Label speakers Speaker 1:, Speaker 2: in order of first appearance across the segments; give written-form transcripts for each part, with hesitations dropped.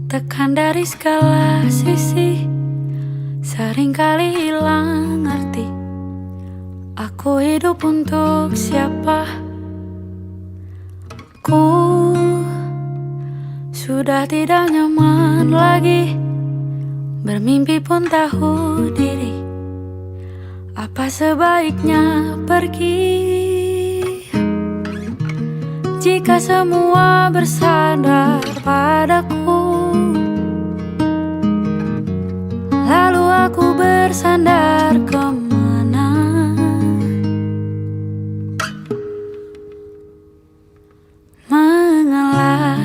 Speaker 1: Ditekan dari segala sisi, seringkali hilang arti. Aku hidup untuk siapa? Ku sudah tidak nyaman lagi, bermimpi pun tahu diri. Apa sebaiknya pergi? Jika semua bersandar padaku, lalu aku bersandar kemana? Mengalah,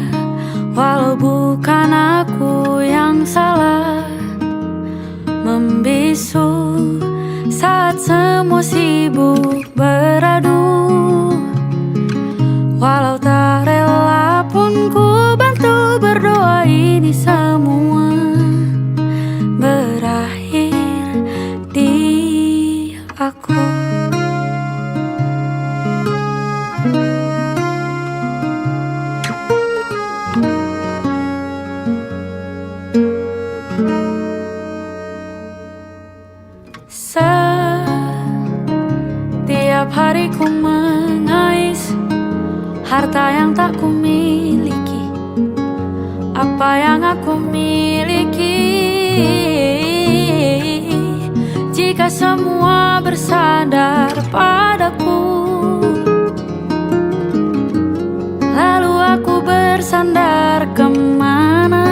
Speaker 1: walau bukan aku yang salah. Membisu saat semua sibuk beradu. Walau tak rela pun ku bantu berdoa ini semua berakhir di aku. Setiap hari ku mengais harta yang tak ku miliki. Apa yang aku miliki? Jika semua bersandar padaku, lalu aku bersandar kemana?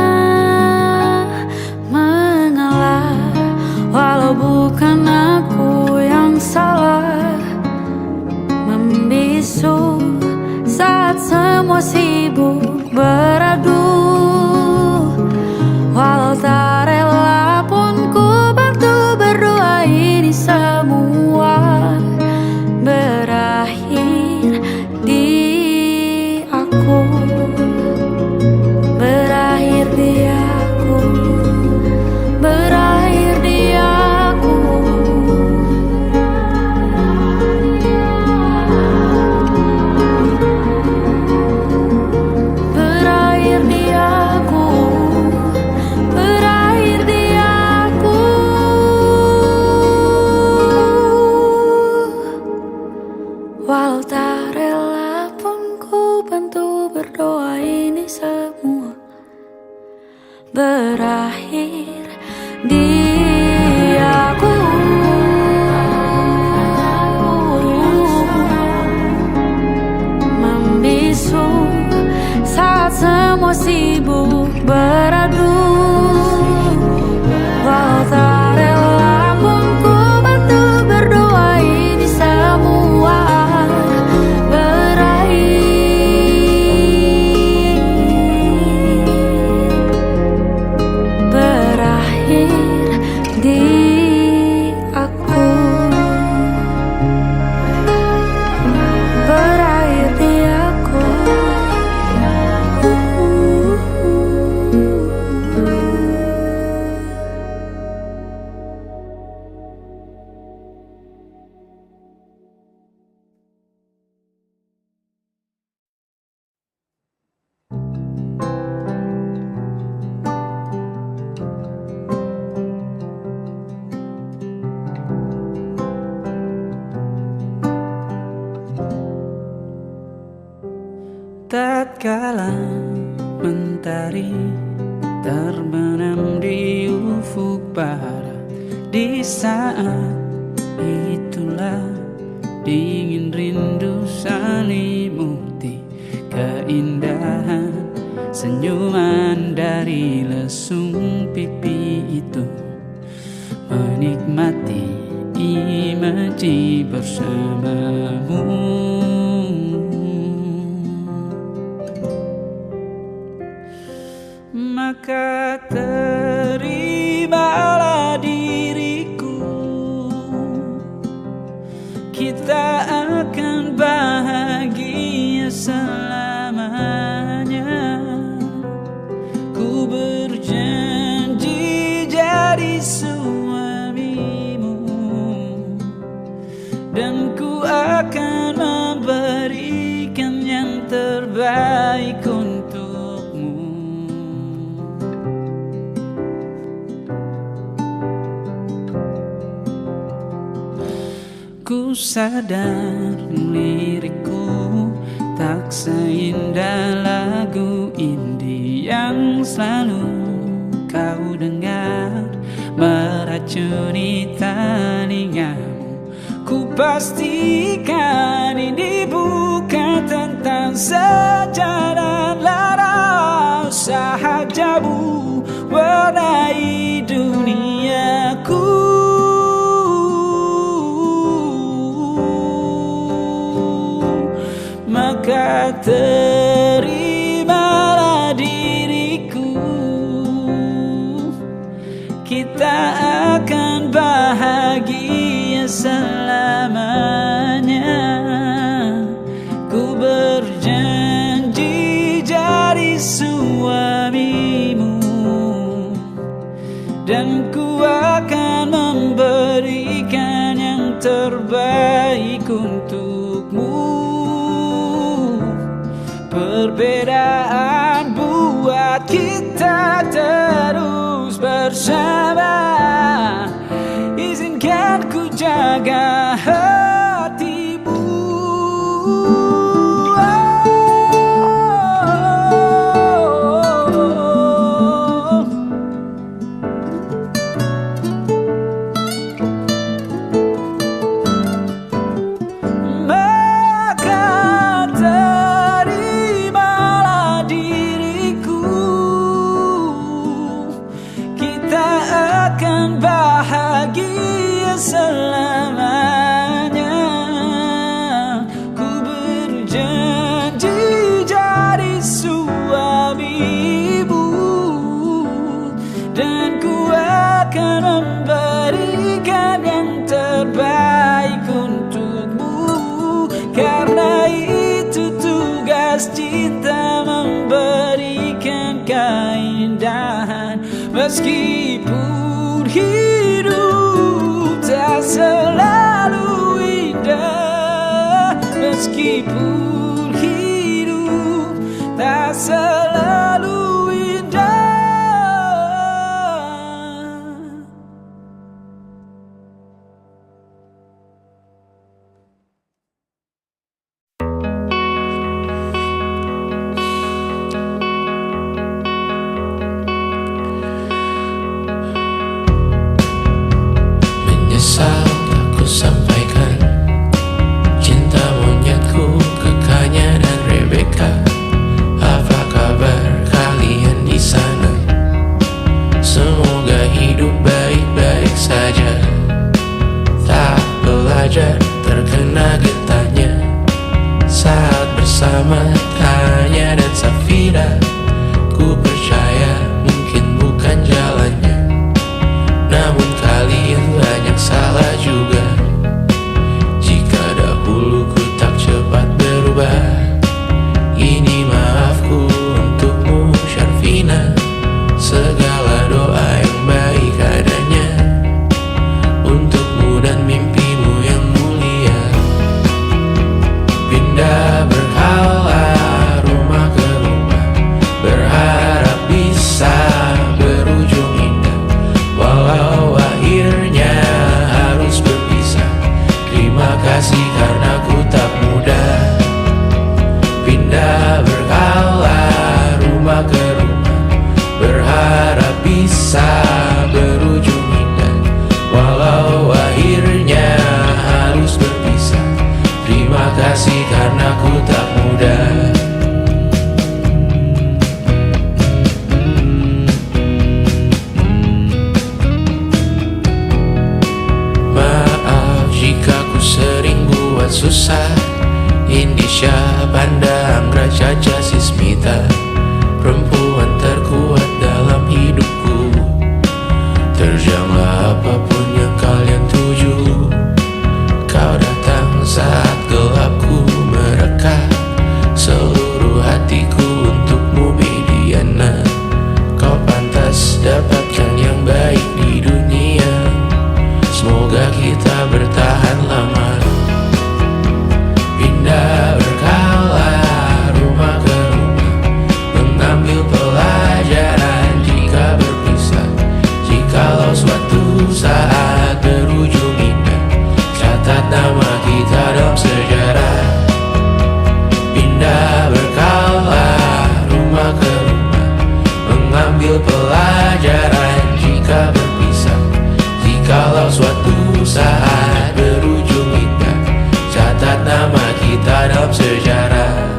Speaker 1: Mengalah, walau bukan aku yang salah. Membisu saat semua sibuk beradu. Walau tak rela pun ku bantu berdoa ini semua berakhir di aku. Berakhir di aku. Berakhir di aku. Walau tak rela pun ku bantu berdoa ini semua berakhir di aku. Membisu saat semua sibuk beradu. Walau tak rela pun ku bantu berdoa ini semua di aku. Berakhir di aku.
Speaker 2: Tatkala mentari terbenam di ufuk barat, di saat itulah dingin rindu selimuti keindahan senyuman dari lesung pipi itu. Menikmati imaji bersamamu. Maka terimalah diriku, kita akan bahagia selamanya. Ku berjanji jadi suamimu, dan ku akan memberikan yang terbaik untukmu. Ku sadar lirikku tak seindah lagu indie yang selalu kau dengar meracuni telingamu. Ku pastikan ini bukan tentang sejarah lara, sahajamu warnai duniaku. Maka terimalah diriku, kita akan bahagia selamanya. Ku berjanji jadi suamimu, dan ku akan memberikan yang terbaik untukmu. Perbedaan buat kita terus bersama. Izinkan ku jaga hatimu. Bahagia selamanya. Ku berjanji jadi suamimu, dan ku akan memberikan yang terbaik untukmu. Karena itu tugas cinta, memberikan keindahan. Meskipun hidup tak selalu indah, meskipun hidup tak selalu indah.
Speaker 3: Aku sampaikan cinta monyetku ke Kanya dan Rebecca. Apa kabar kalian di sana? Semoga hidup baik-baik saja. Tak belajar terkena getahnya saat bersama Kanya dan Safira. Ku percaya mungkin bukan jalannya, namun kalian banyak salah juga. Jika dahulu ku tak cepat berubah, ini maafku untukmu Syarfina. Segala doa yang baik adanya untukmu dan mimpimu yang mulia. Pindah berhala rumah ke rumah, berharap bisa berujung indah. Walau akhirnya harus berpisah, terima kasih karena ku tak mudah. Pindah berkala rumah ke rumah, berharap bisa berujung indah. Walau akhirnya harus berpisah, terima kasih karena ku tak mudah. Sering buat susah Indisha, Panda, Anggra, Caca, Sismita, perempuan terkuat dalam hidupku. Terjanglah apapun yang kalian tuju. Kau datang saat gelapku mereka, seluruh hatiku untukmu Mediana. Kau pantas dapatkan yang baik di dunia. mengambil pelajaran jika berpisah. Jikalau suatu saat berujung indah, catat nama kita dalam sejarah. Pindah berkala rumah ke rumah, mengambil pelajaran jika berpisah. Jikalau suatu saat berujung indah, catat nama kita dalam sejarah.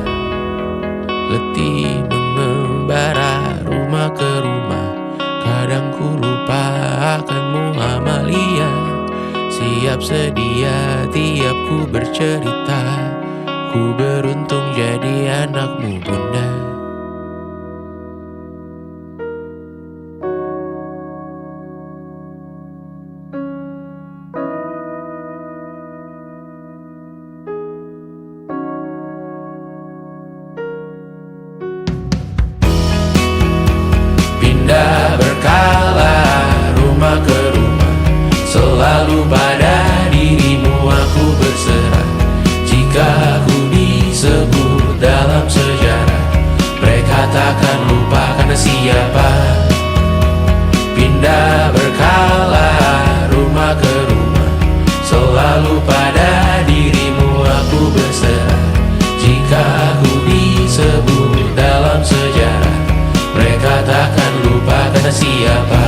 Speaker 3: Letih mengembara rumah ke rumah, kadang ku lupa akanmu Amalia. Siap sedia tiap ku bercerita, ku beruntung jadi anakmu bunda. Pindah berkala rumah ke rumah, selalu pada dirimu aku berserah. Jika ku disebut dalam sejarah, mereka takkan lupa karena siapa. Pindah berkala rumah ke rumah, selalu pada dirimu aku berserah. Jika ku disebut dalam sejarah, mereka takkan lupa karena siapa.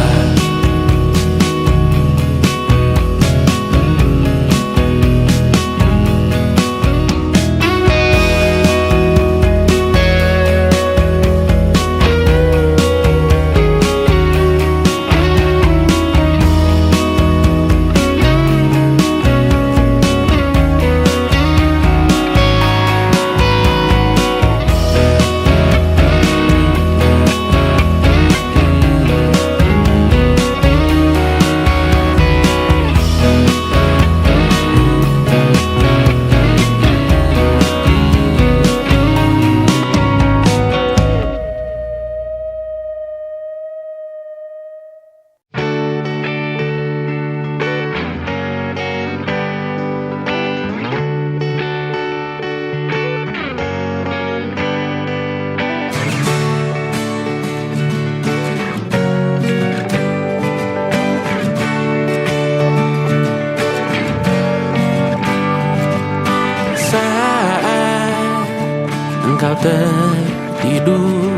Speaker 3: Engkau tertidur,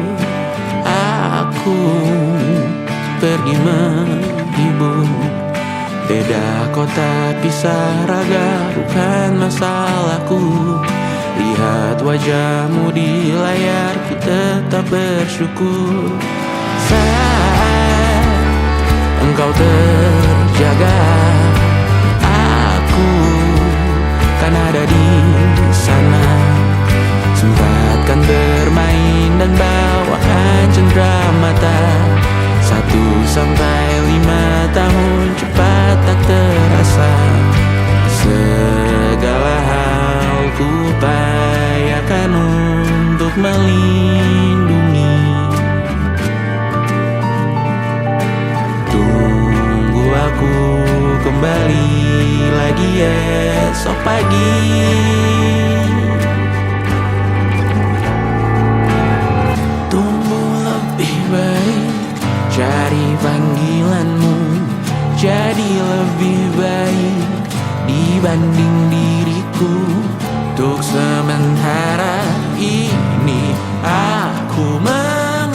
Speaker 3: aku pergi menghibur. Beda kota pisah raga bukan masalahku. Lihat wajahmu di layar, ku tetap bersyukur. Saat engkau terjaga, aku kan ada di sana. Sempatkan bermain dan bawakan cenderamata. 1-5 tahun cepat tak terasa. Segala hal ku upayakan untuk melindungi. Tunggu aku kembali lagi esok pagi. Cari panggilanmu jadi lebih baik dibanding diriku. Untuk sementara ini aku mengembara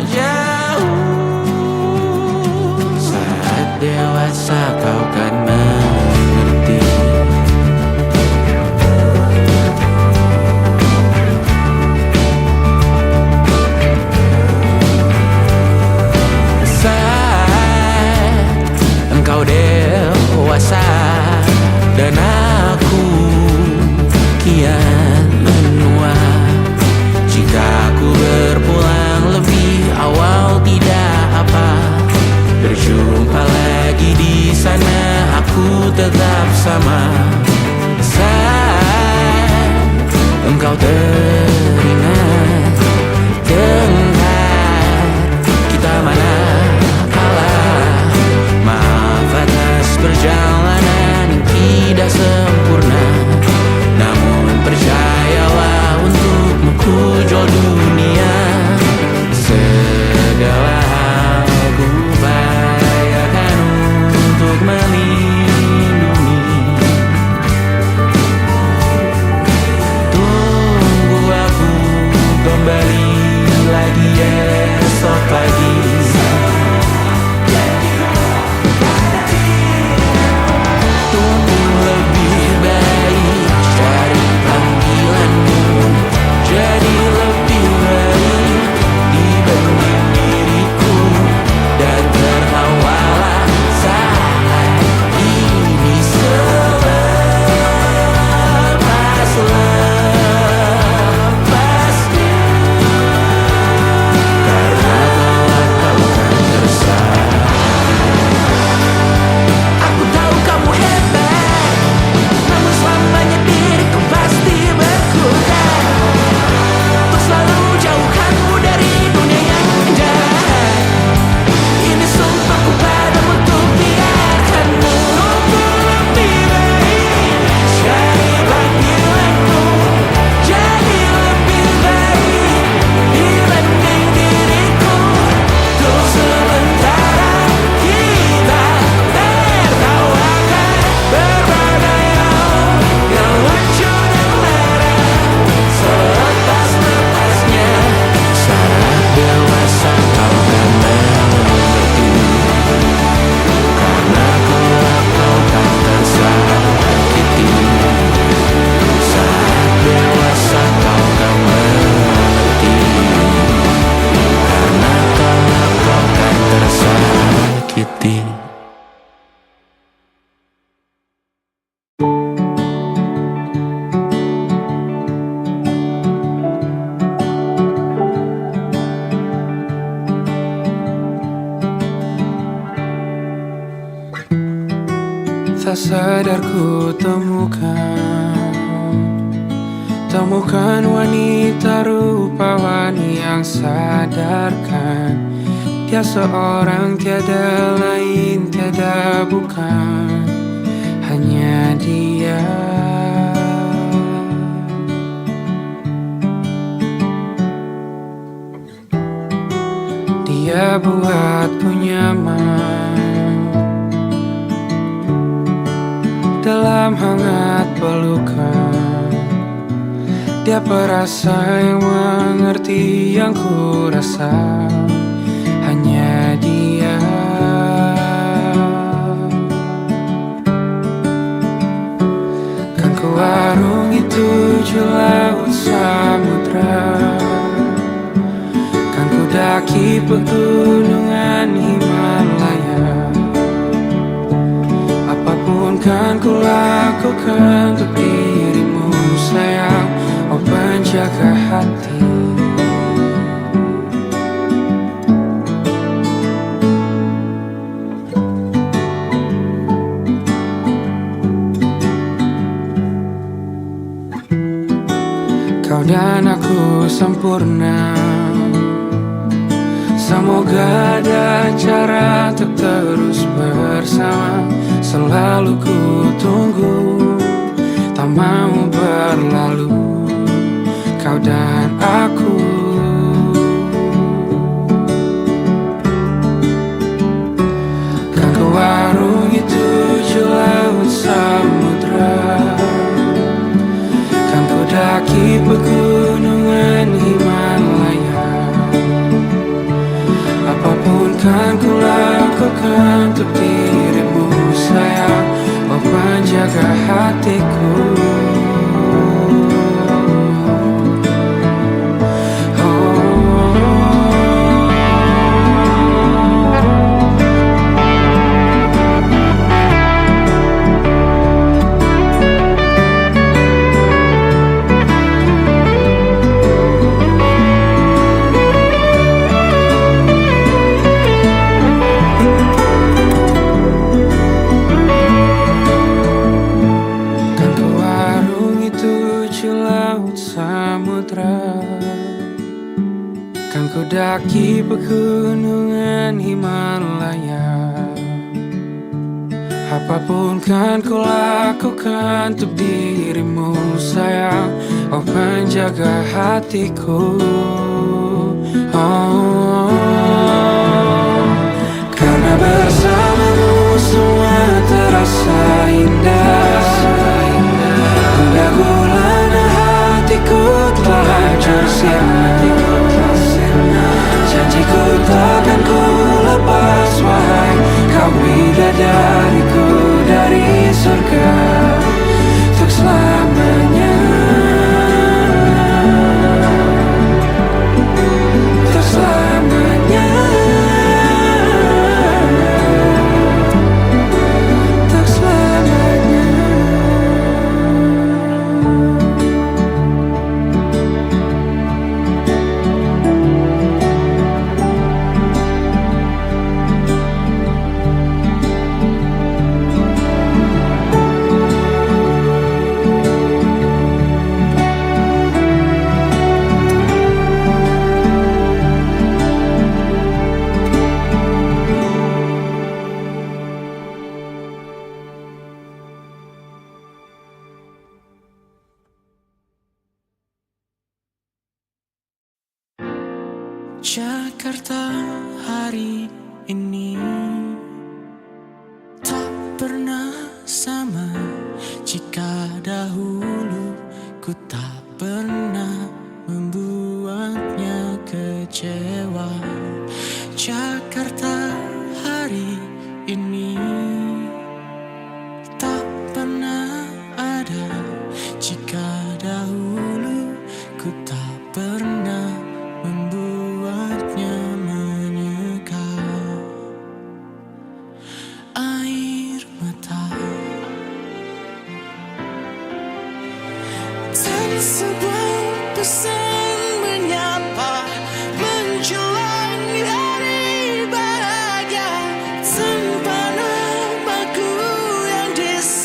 Speaker 3: jauh. Saat dewasa kau kan mengerti. Engkau dewasa dan aku kian
Speaker 4: sadar ku temukan wanita rupawan yang sadarkan dia seorang tiada lain, tiada bukan, hanya dia. Dia buatku nyaman dalam hangat pelukan. Dia perasa yang mengerti yang ku rasa, hanya dia. Kan ku arungi 7 laut samudra, kan ku daki pegunungan Himalaya. Apapun kan ku lakukan untuk dirimu sayang, oh penjaga hati. Kau dan aku sempurna, semoga ada cara untuk terus bersama. Selalu ku tunggu, tak mau berlalu, kau dan aku. Kan ku arungi 7 laut samudra, kan ku daki pegunungan Himalaya. Apapun kan ku lakukan untuk dirimu sayang, oh penjaga hatiku. Kan ku daki pegunungan Himalaya. Apapun kan ku lakukan untuk dirimu sayang, oh penjaga hatiku. Oh, karena bersamamu semua terasa indah. Gundah gulana hatiku telah hancur sirna. Janjiku takkan ku lepas wahai kau bidadariku dari surga untuk selamanya, untuk selamanya, untuk selamanya.
Speaker 3: Jakarta hari ini tak pernah sama jika dahulu ku tak pernah membuatnya kecewa. Jakarta hari ini tak pernah ada jika dahulu ku tak pernah membuatnya menyeka. Air mata dan sebuah pesan menyapa menjelang hari bahagia tanpa namaku yang disebut.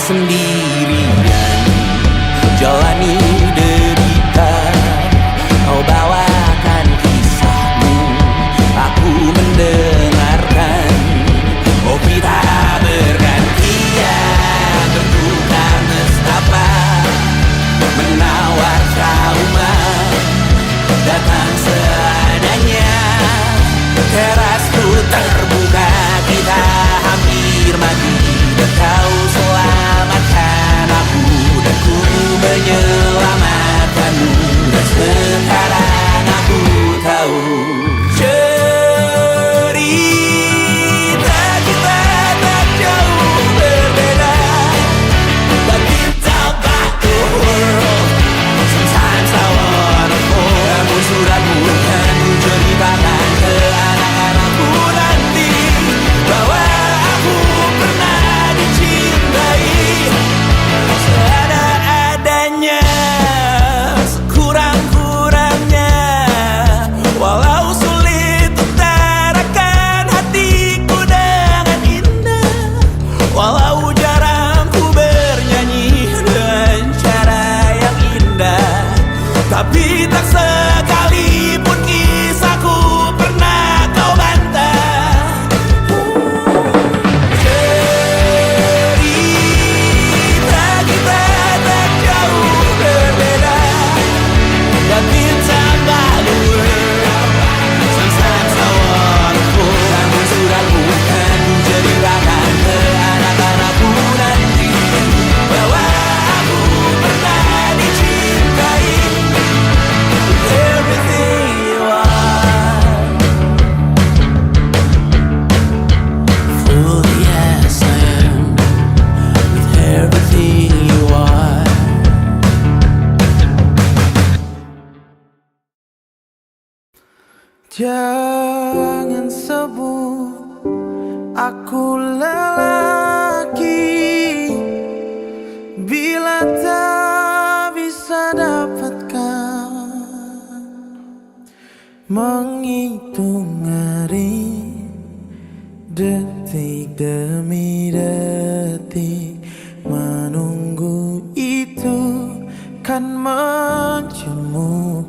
Speaker 3: sendirian jalani derita. Kau bawakan kisahmu, aku mendengarkan. Oh kita bergantian bertukar nestapa, menawar trauma datang seadanya. Terasku terbuka, kita hampir mati, dan kau selamatkan aku, dan ku menyelamatkanmu. Dan sekarang aku tahu cerita kita tak jauh berbeda, but kita about the world. Sometimes I wanna fall. Namun suratmu kan ku ceritakan ke anak-anakku nanti, bahwa aku pernah dicintai seada-adanya, sekurang-kurangnya. Walau sulit utarakan hatiku dengan indah, walau jarang ku bernyanyi dengan cara yang indah, tapi tak sekalipun kisahku pernah kau bantah. Cerita kita tak jauh berbeda, dan kita malu. Sometimes I wanna fall. Namun suratmu kan ku ceritakan ke anak-anakku nanti, bahwa aku pernah dicintai. Everything you are, fully as I am, with everything you are.
Speaker 4: Jangan sebut aku lelaki bila tak bisa dapatkan. Menghitung hari, detik demi detik, menunggu itu kan menjemukan.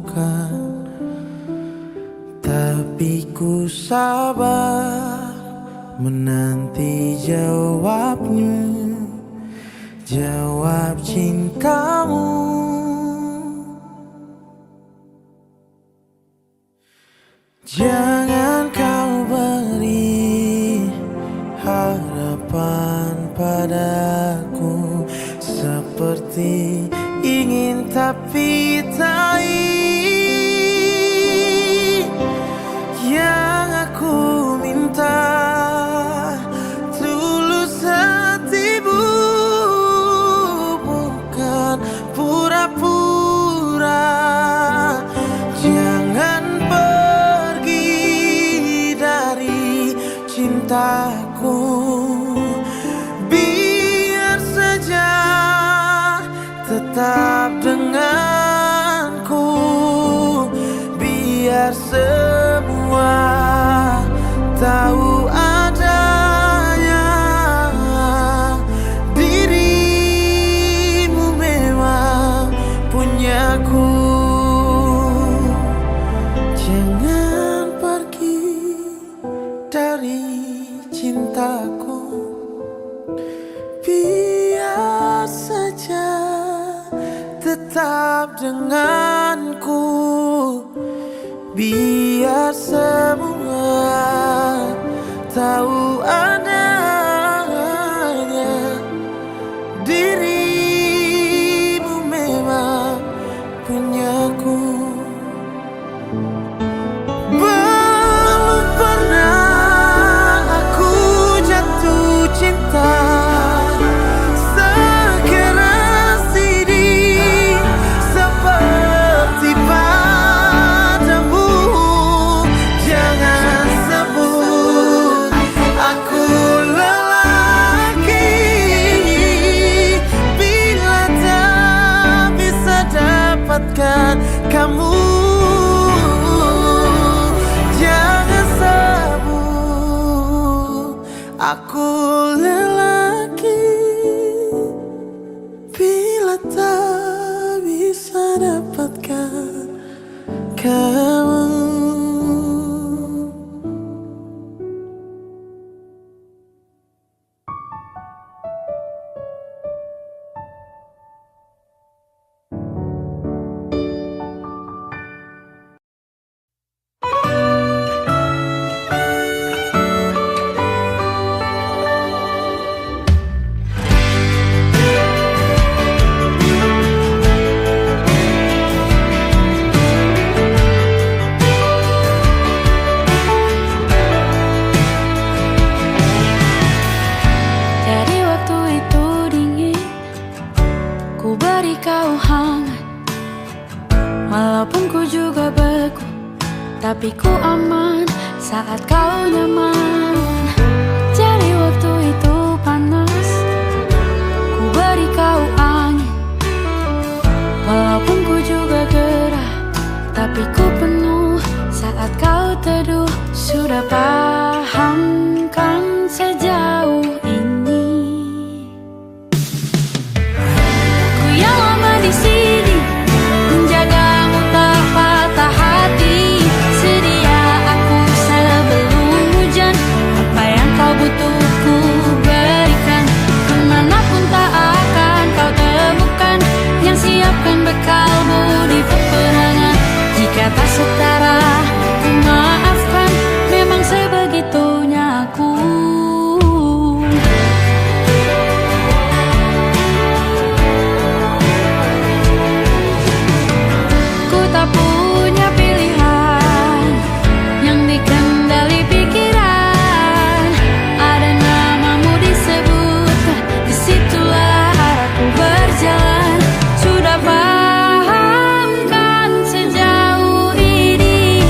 Speaker 4: Tapi ku sabar menanti jawabnya, jawab cintamu. Jangan kau beri harapan padaku, seperti ingin tapi tak. Yang aku minta tulus hatimu, bukan pura-pura. Jangan pergi dari cintaku, biar saja tetap denganku, biar semua tahu adanya dirimu memang punyaku. Jangan pergi dari cintaku, biar saja tetap denganku, biar semua tahu adanya dirimu memang punyaku. Belum pernah aku jatuh cinta sekeras ini, seperti padamu. Jangan sebut aku lelaki bila tak bisa dapatkan kamu. Jangan sebut aku lelaki
Speaker 1: beri kau hangat, walaupun ku juga beku, tapi ku aman saat kau nyaman. Jadi waktu itu panas, ku beri kau angin, walaupun ku juga gerah, tapi ku penuh saat kau teduh. Sudah paham kan sejauh ini? Ku yang lama di sini menjagamu tak patah hati. Sedia aku sebelum hujan, apa yang kau butuh ku berikan. Kemanapun tak akan kau temukan, yang siapkan bekalmu di peperangan. Jika tak setara ku maafkan, memang sebegitunya aku. Ku tak punya pilihan yang dikendali pikiran. Ada namamu disebut, disitulah arahku berjalan. Sudah paham kan sejauh ini?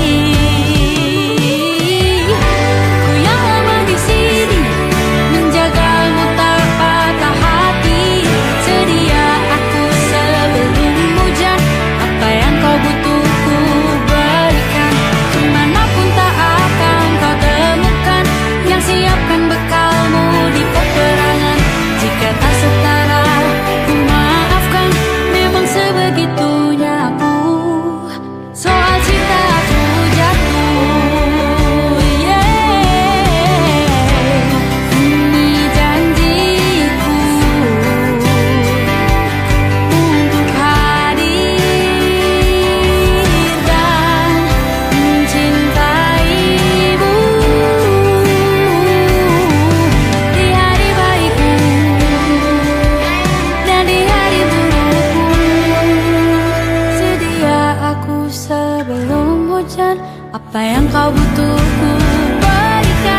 Speaker 1: Ku yang lama di sini menjagamu tak patah hati. Sedia aku sebelum hujan, apa yang kau butuh ku berikan. Kemanapun tak akan kau temukan, yang siapkan bekalmu di peperangan. Jika tak setara ku maafkan, memang sebegitunya aku. Soal cinta aku jatuh, ini janjiku untuk hadir dan mencintaimu di hari baikku dan di hari burukku. Sedia aku sebelum hujan, apa yang kau butuh ku berikan.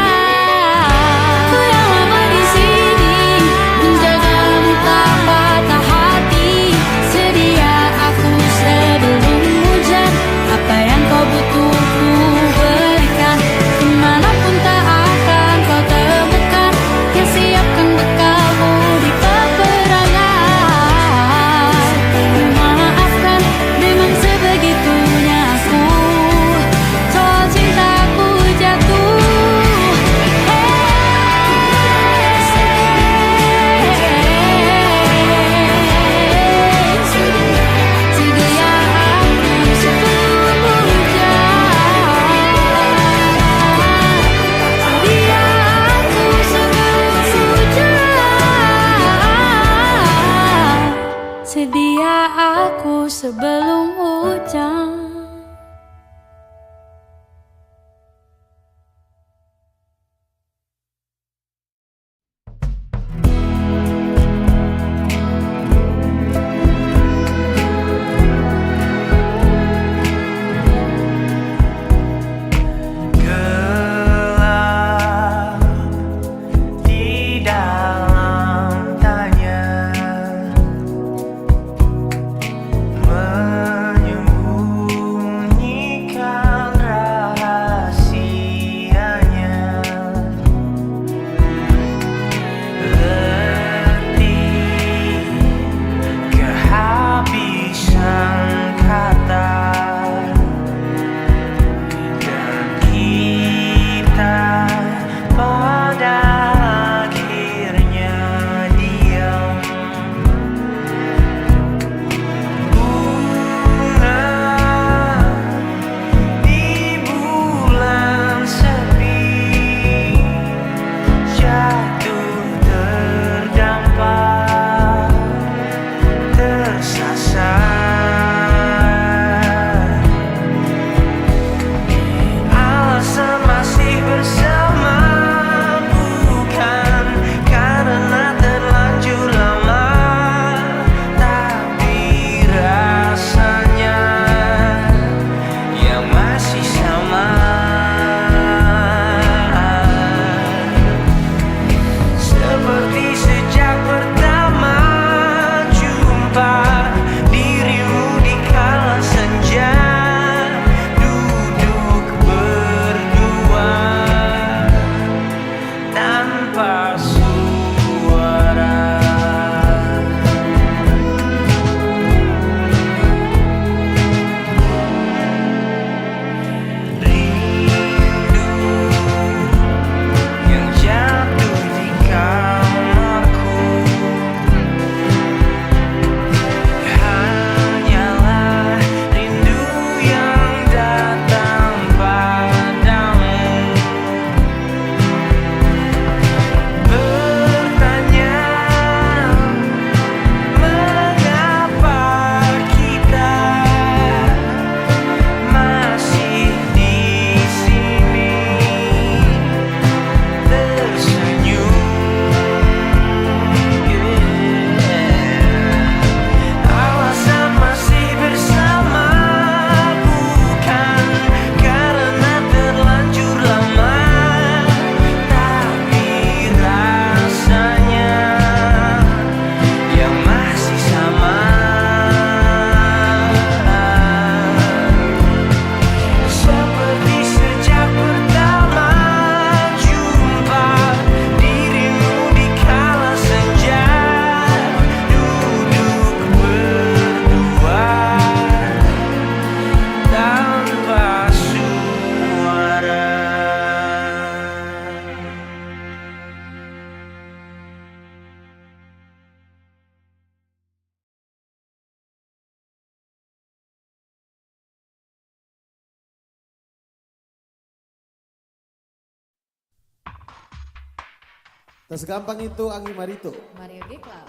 Speaker 1: Ku yang lama di sini menjagamu tak patah hati. Sedia aku sebelum hujan, apa yang kau butuh ku berikan. Kemanapun tak akan kau temukan, yang siapkan bekalmu di peperangan. Ku maafkan, memang sebegitunya aku. Soal cintaku jatuh, sedia aku sebelum hujan. Sedia aku sebelum hujan. Sedia aku sebelum hujan.
Speaker 4: Gelap di dalam tanya, menyembunyikan
Speaker 5: Tak segampang itu Anggi Marito.
Speaker 1: Mario Dekla.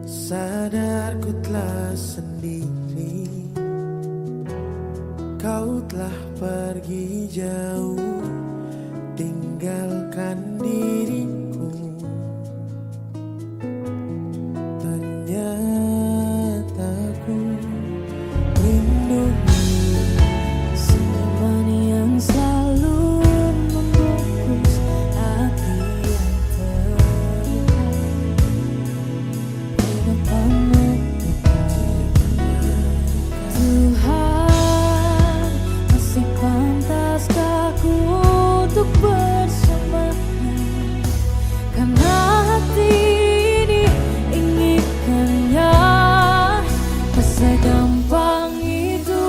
Speaker 6: Sadar ku telah sendiri, kau telah pergi jauh, tinggalkan diriku. Ternyata ku rindumu,
Speaker 1: Senyuman yang selalu membungkus hati yang terluka. Tuhan, masih pantaskah ku untuk bersamanya? Karena hati ini inginkannya. Tak segampang itu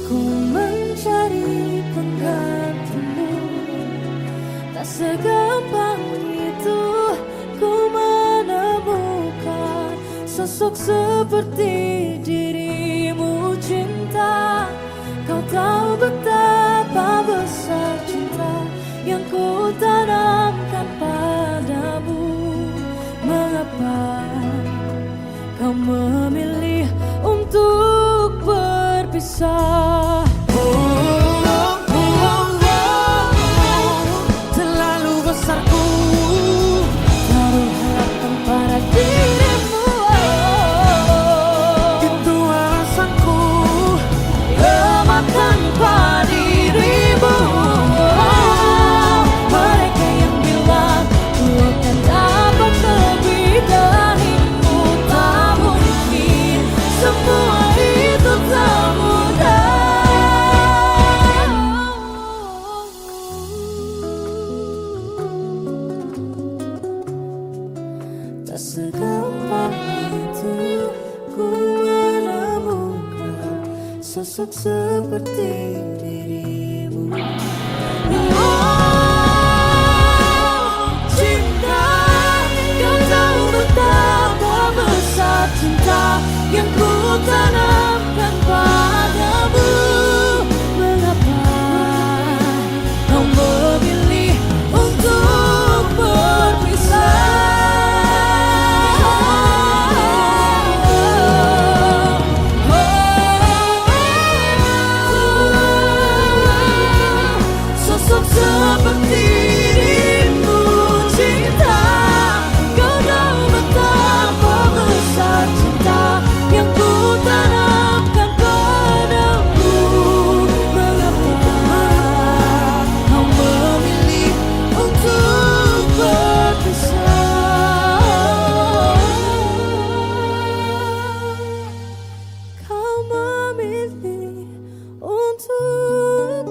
Speaker 1: ku mencari penggantimu. Tak segampang itu ku menemukan sosok seperti dirimu, cinta. Kau tahu betapa besar cinta yang ku tanamkan padamu. Mengapa kau memilih untuk berpisah?
Speaker 6: terlalu besar ku
Speaker 1: Taruh harapan pada dirimu.
Speaker 6: itu alasanku.
Speaker 1: Lemah tanpa dirimu. Mereka yang bilang ku akan dapat lebih darimu, tak mungkin. Semua itu tak mudah. Tak segampang itu ku menemukan sosok seperti dirimu. Cinta, kau tahu betapa besar cinta yang ku tanamkan padamu. Mengapa kau memilih untuk berpisah? Sosok seperti dirimu, cinta. Kau tahu betapa besar cinta yang ku tanamkan padamu. Mengapa kau memilih untuk berpisah? Kau memilih untuk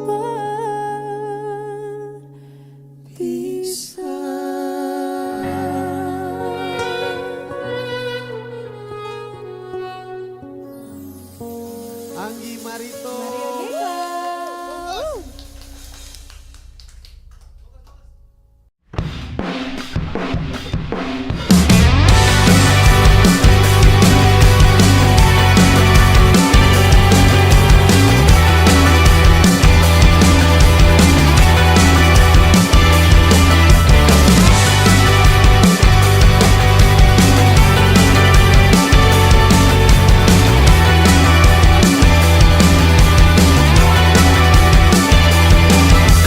Speaker 5: Anggi Marito.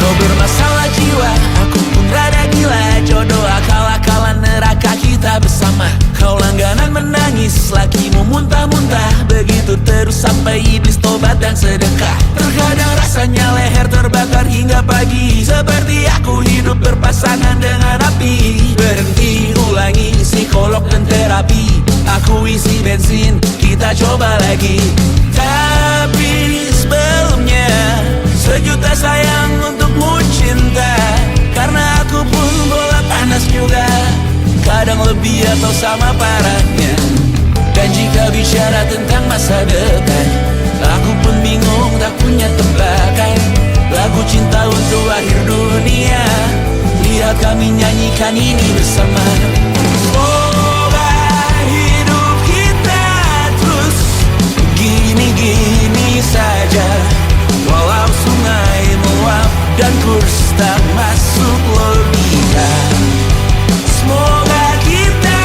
Speaker 3: Kau bermasalah jiwa, aku pun rada gila. Jodoh akal-akalan neraka kita bersama. Kau langganan menangis, lakimu muntah-muntah. Begitu terus sampai iblis tobat dan sedekah. Terkadang rasanya leher terbakar hingga pagi. Seperti aku hidup berpasangan dengan api. Berhenti ulangi psikolog dan terapi. Aku isi bensin, kita coba lagi. Tapi sebelumnya, sejuta sayang untukmu cinta. Karena aku pun bola panas juga, kadang lebih atau sama parahnya. Dan jika bicara tentang masa depan, aku pun bingung tak punya tebakan. Lagu cinta untuk akhir dunia, lihat kami nyanyikan ini bersama. Semoga hidup kita terus gini-gini saja, walau sungai meluap dan kurs tak masuk logika. Semoga kita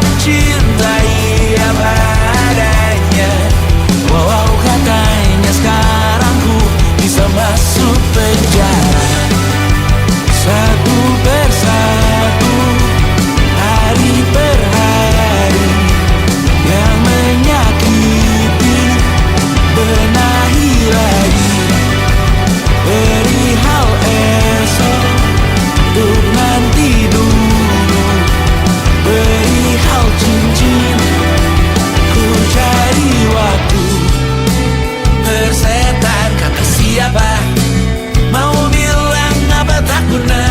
Speaker 3: mencintai apa adanya, walau katanya sekarang ku bisa masuk penjara. Satu persatu, hari per hari, yang menyakiti benahi lagi. Perihal esok, untuk nanti dulu. Perihal cincin, ku cari waktu. Persetan kata siapa, mau bilang apa tak guna.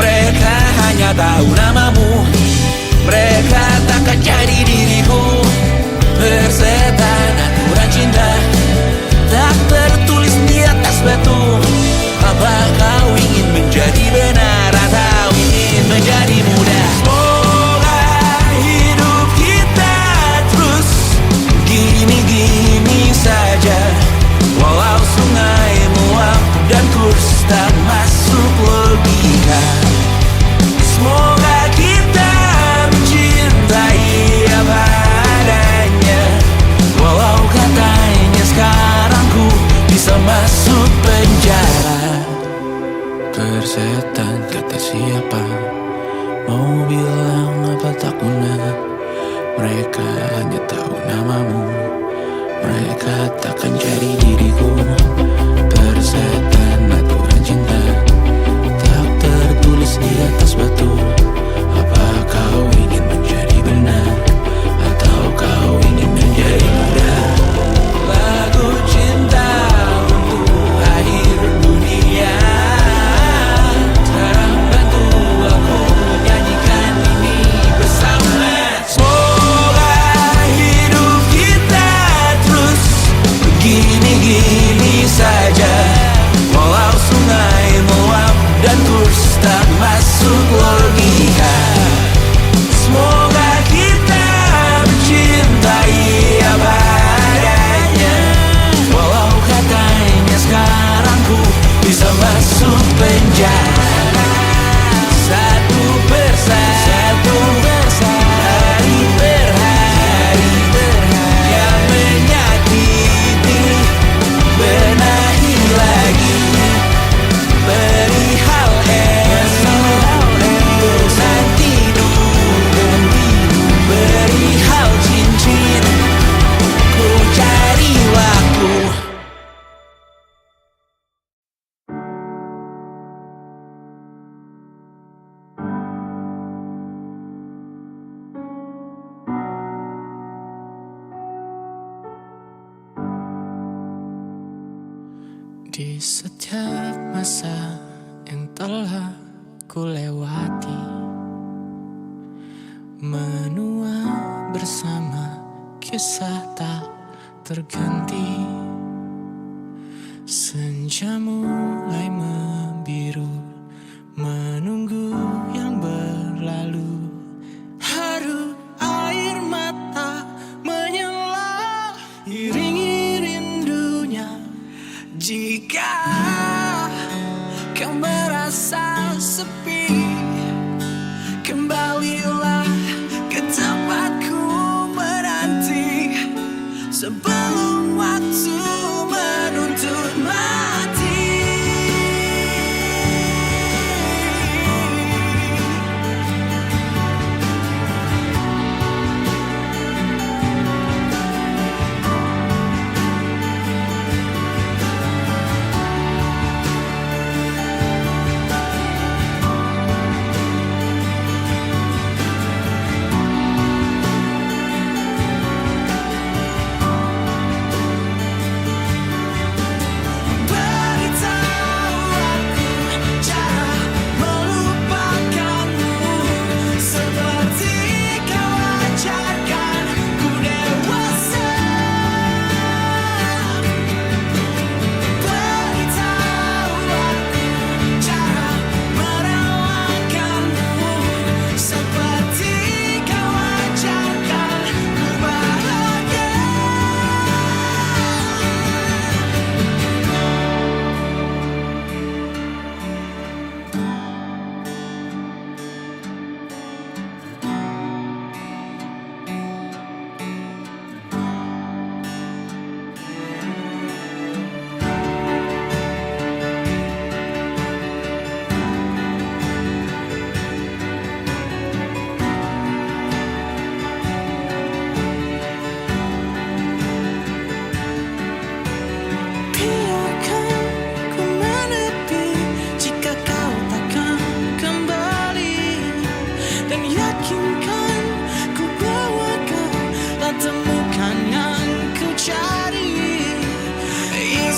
Speaker 3: Mereka hanya tahu namamu, mereka takkan jadi diriku. Persetan aturan cinta, tak tertulis di atas batu. Apa kau ingin menjadi benar atau ingin menjadi muda? Semoga hidup kita terus gini-gini saja, walau sungai meluap dan kurs tak masuk logika. Semoga kita mencintai apa adanya, walau katanya sekarang ku bisa masuk penjara. Persetan kata siapa, mau bilang apa tak guna. Mereka hanya tahu namamu, mereka takkan jadi diriku. Persetan aturan cinta, tak tertulis di atas batu. Apa kau ingin menjadi benar atau kau ingin menjadi muda? Lagu cinta untuk akhir dunia, sekarang bantu aku nyanyikan ini bersama. Semoga hidup kita terus begini-gini saja, walau sungai meluap dan kurs tak masuk logika. Semoga kita mencintai apa adanya, walau katanya sekarang ku bisa masuk penjara. Satu persatu, hari per hari, yang menyakiti benahi lagi. Perihal esok, nanti dulu. Perihal cincin, ku cari waktu.
Speaker 6: Di setiap masa yang telah ku lewati, menua bersama kisah tak terganti. Senja mulai membiru, menunggu yang berlalu. Haru air mata menyala, iringi rindunya. Jika kau merasa sepi, kembalilah ke tempatku menanti sebelum waktu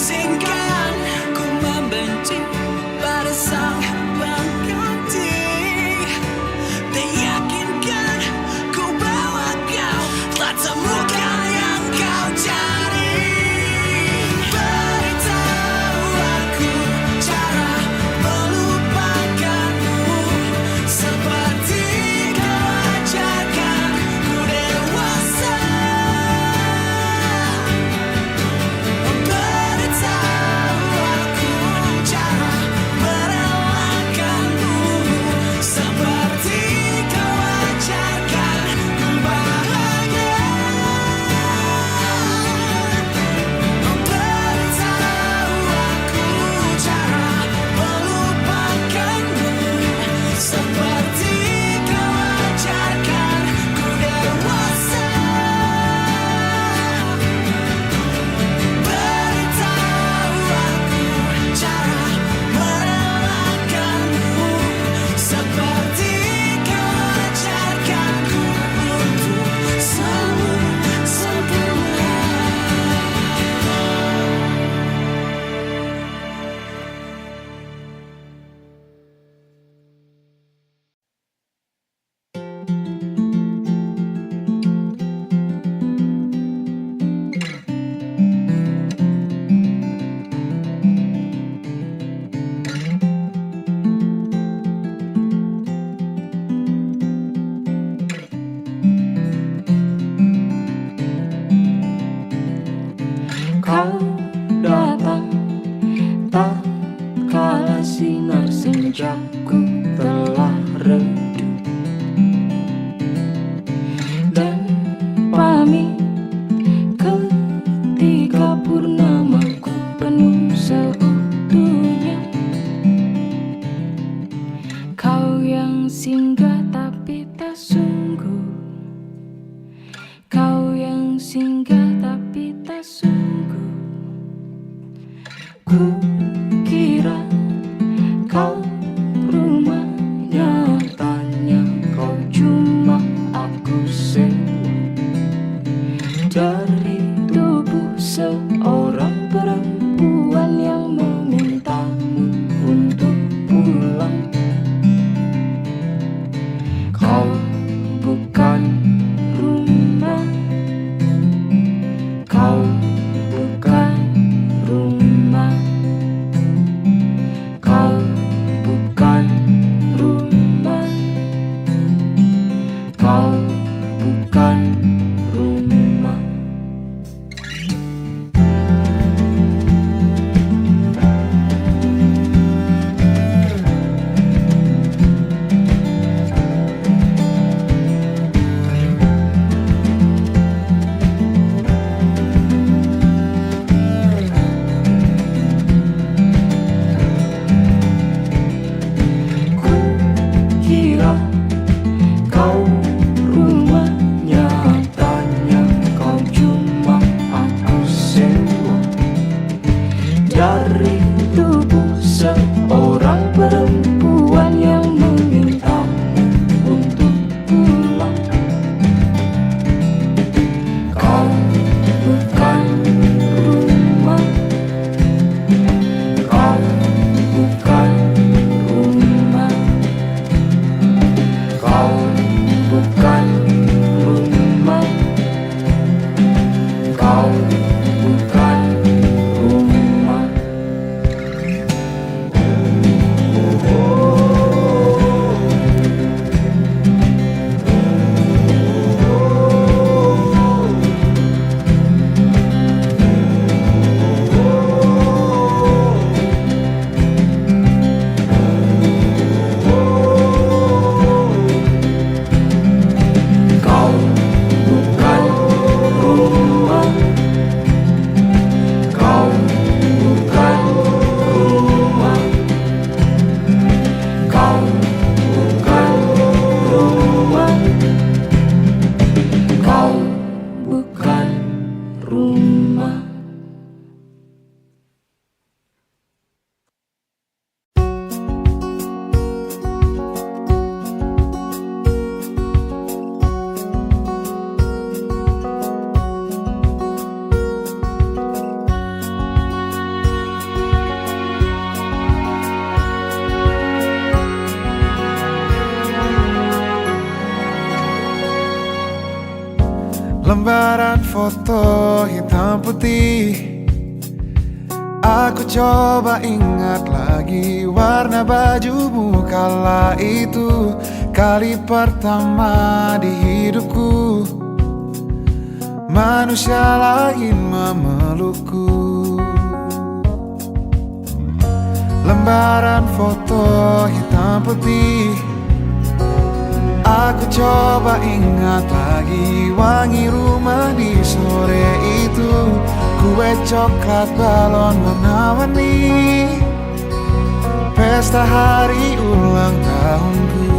Speaker 6: asingkan ku membenci pada sang pengganti. Tak yakinkan ku bahwa kau telah temukan yang kau cari. Beritahu aku cara melupakanmu seperti kau ajarkan ku dewasa. Beritahu aku cara merelakanmu seperti kau ajarkan ku bahagia. Beritahu aku cara melupakanmu seperti kau ajarkan ku dewasa. Beritahu aku cara merelakanmu seperti kau ajarkan ku untuk selalu sempurna.
Speaker 2: Kau datang tak kala sinar senjaku telah redup, dan pamit ketika purnamaku penuh seutuhnya. Kau yang singgah tapi tak sungguh, kau yang singgah tapi tak sungguh. Ku kira kau rumah, nyatanya kau cuma aku sewa dari tubuh seorang perempuan yang memintamu untuk pulang. Kau bukan rumah, kau bukan rumah.
Speaker 7: Lembaran foto hitam putih, aku coba ingat lagi warna bajumu kala itu. Kali pertama di hidupku, manusia lain memelukku. Lembaran foto hitam putih, aku coba ingat lagi wangi rumah di sore itu. Kue coklat, balon warna-warni, pesta hari ulang tahunku.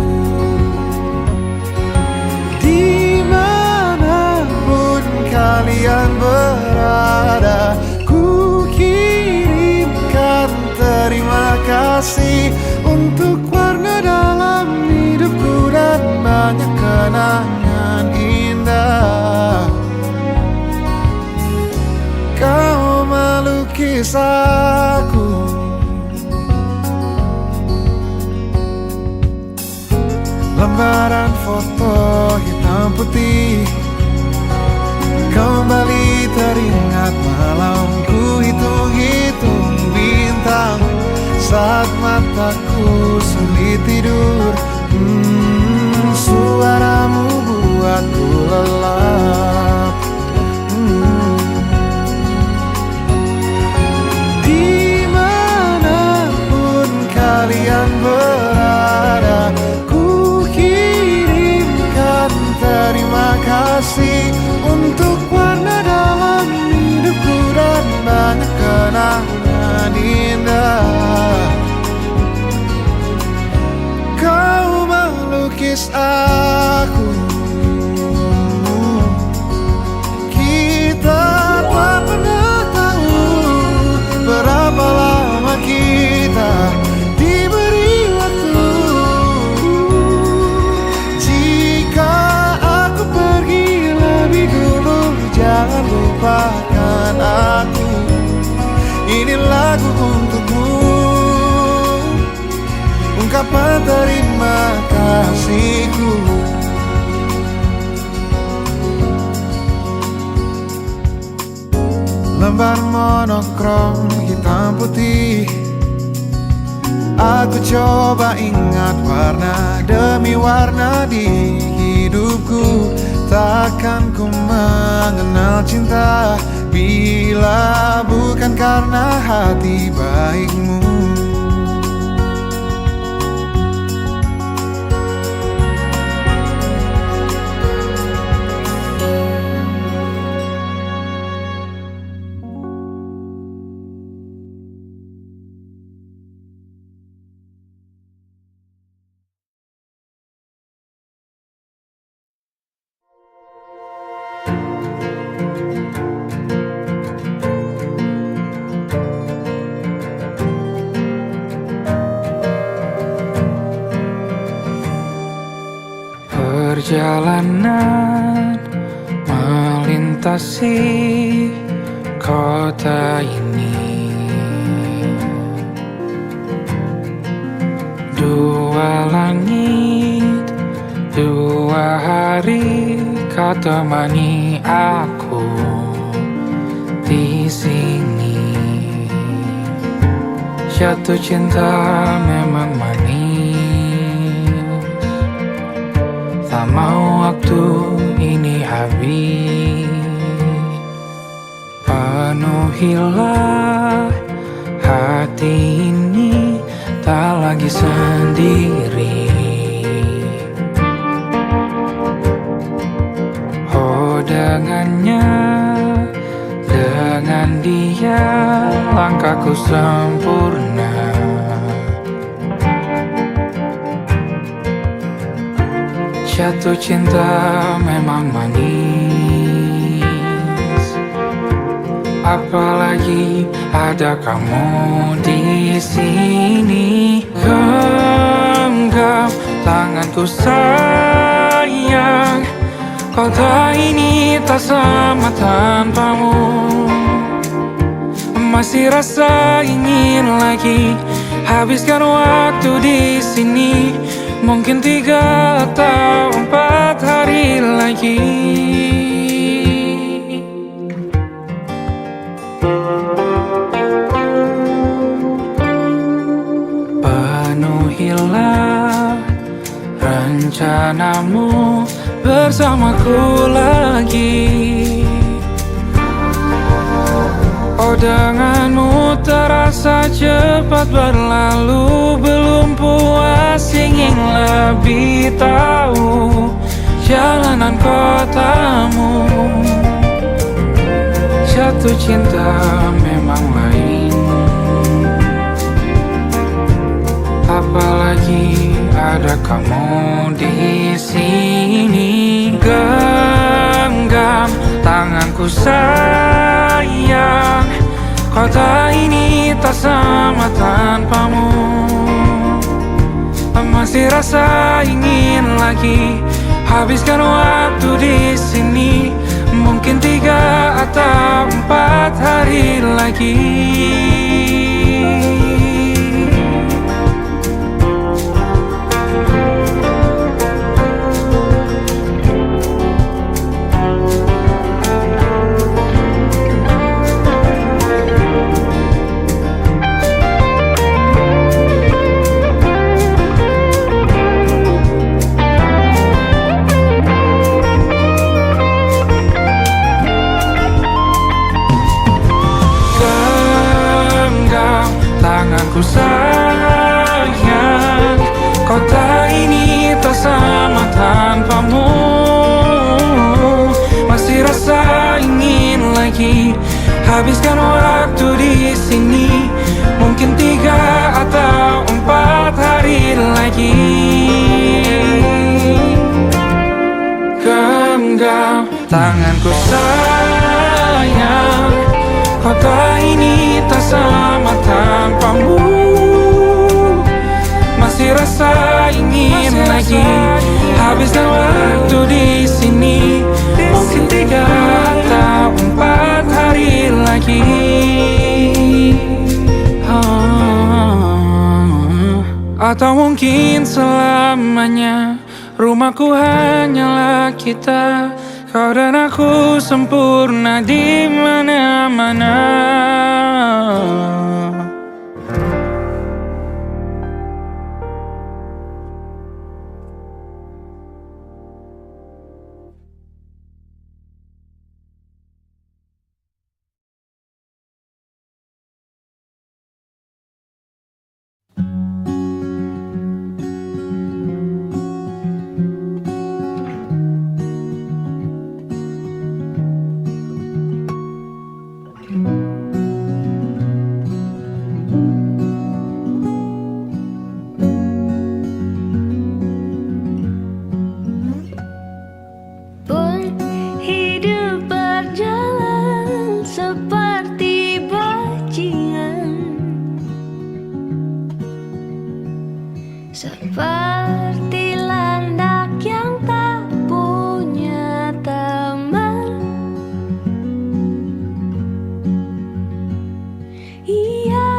Speaker 7: Dimanapun kalian berada, ku kirimkan terima kasih untuk warna dalam hidupku dan banyak kenangan indah. Kau melukis aku, lembaran foto hitam putih, kembali teringat malamku hitung-hitung bintang saat mataku sulit tidur. Suaramu buatku lelap. Dimanapun kalian berada, ku kirimkan terima kasih untuk warna dalam hidupku dan banyak kenangan indah. Kau melukis aku, kita tak pernah tahu berapa lama kita diberi waktu. Jika aku pergi lebih dulu, jangan lupakan aku. Ini lagu untukmu, ungkapan terima kasihku. Lembar monokrom hitam putih, aku coba ingat warna demi warna di hidupku. Takkan ku mengenal cinta bila bukan karena hati baikmu.
Speaker 2: Perjalanan melintasi kota ini, dua langit, dua hari kau temani aku di sini. Jatuh cinta memang manis, tak mau waktu ini habis. Penuhilah hati ini, tak lagi sendiri. Oh dengannya, dengan dia langkahku sempurna. Jatuh cinta memang manis, apalagi ada kamu di sini. Genggam tanganku sayang, kota ini tak sama tanpamu. Masih rasa ingin lagi habiskan waktu di sini. Mungkin 3 atau 4 hari lagi. Penuhilah rencanamu bersamaku lagi. Oh, denganmu terasa cepat berlalu. Belum puas ingin lebih tahu jalanan kotamu. Jatuh cinta memang lain, apalagi ada kamu di sini. Genggam tanganku sayang, kota ini tak sama tanpamu. Masih rasa ingin lagi habiskan waktu di sini. Mungkin 3 atau 4 hari lagi. Tanganku sayang, kota ini tak sama tanpamu. Masih rasa ingin lagi habiskan waktu di sini. Mungkin 3 atau 4 hari lagi. Genggam tanganku sayang, kota ini tak sama tanpamu. Masih rasa ingin lagi habiskan waktu di sini. Mungkin 3 atau 4 hari lagi. Atau mungkin selamanya. Rumahku hanyalah kita, kau dan aku sempurna di mana-mana.
Speaker 1: Seperti landak yang tak punya teman, ia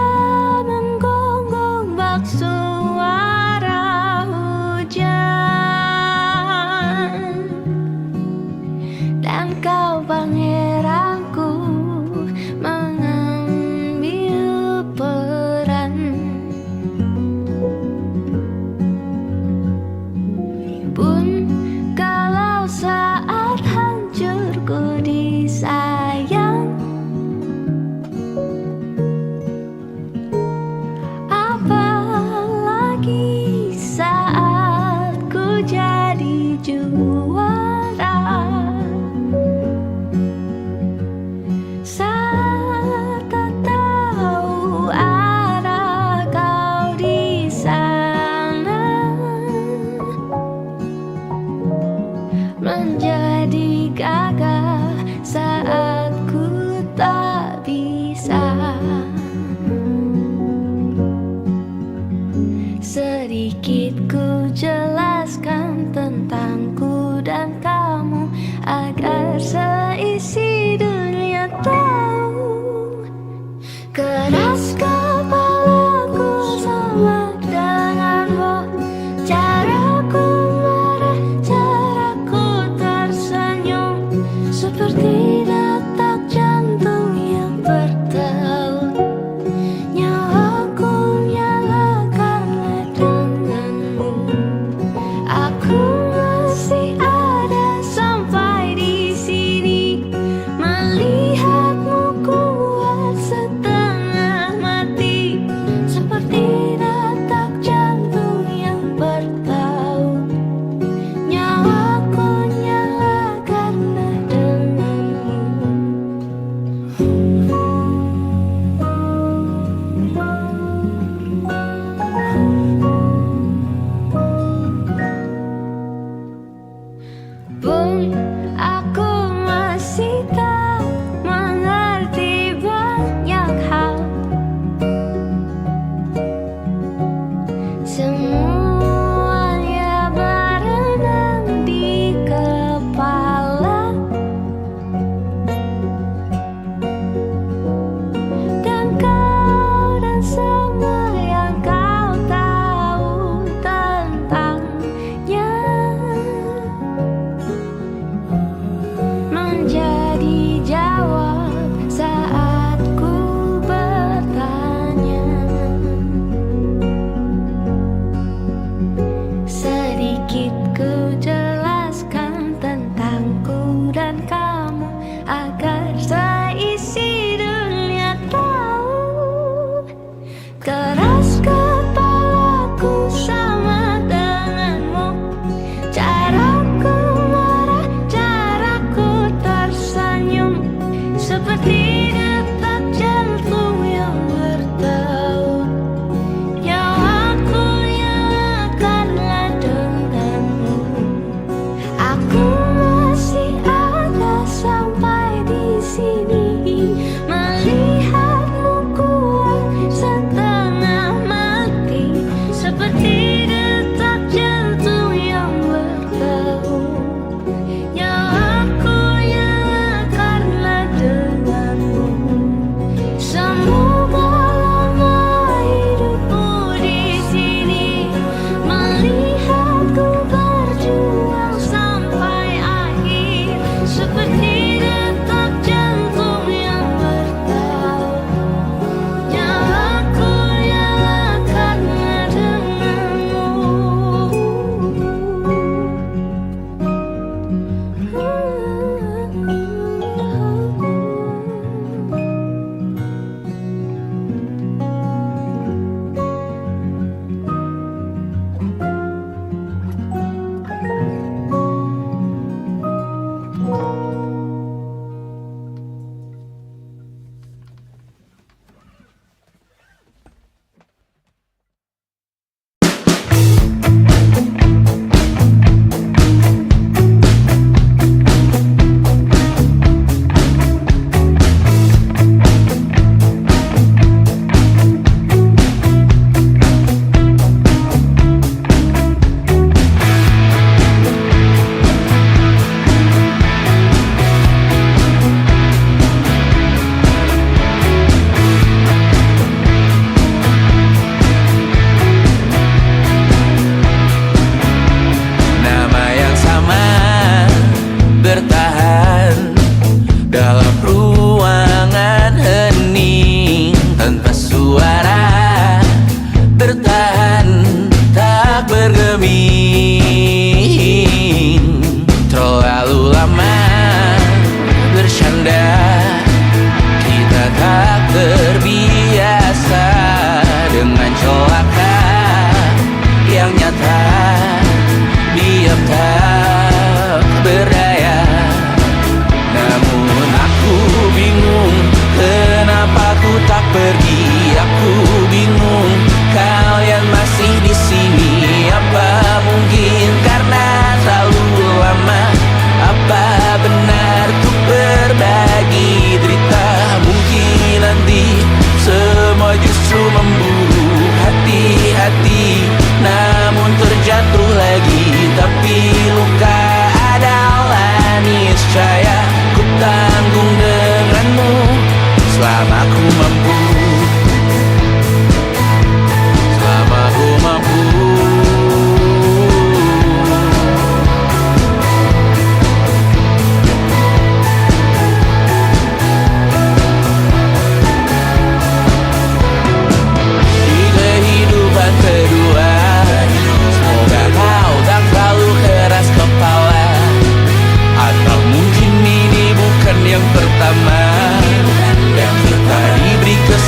Speaker 1: menggonggong bak suara hujan. Dan kau pangeranku mengambil peran. Pun kalau saat hancurku disayang, apalagi saat ku jadi juara. Saat tak tahu arah kau di sana, menjadi gagah saat ku tak bisa. Sedikit ku jelaskan tentangku dan kamu, agar seisi dunia tahu. Keras kepalaku sama denganmu, caraku marah, caraku tersenyum, seperti detak jantung yang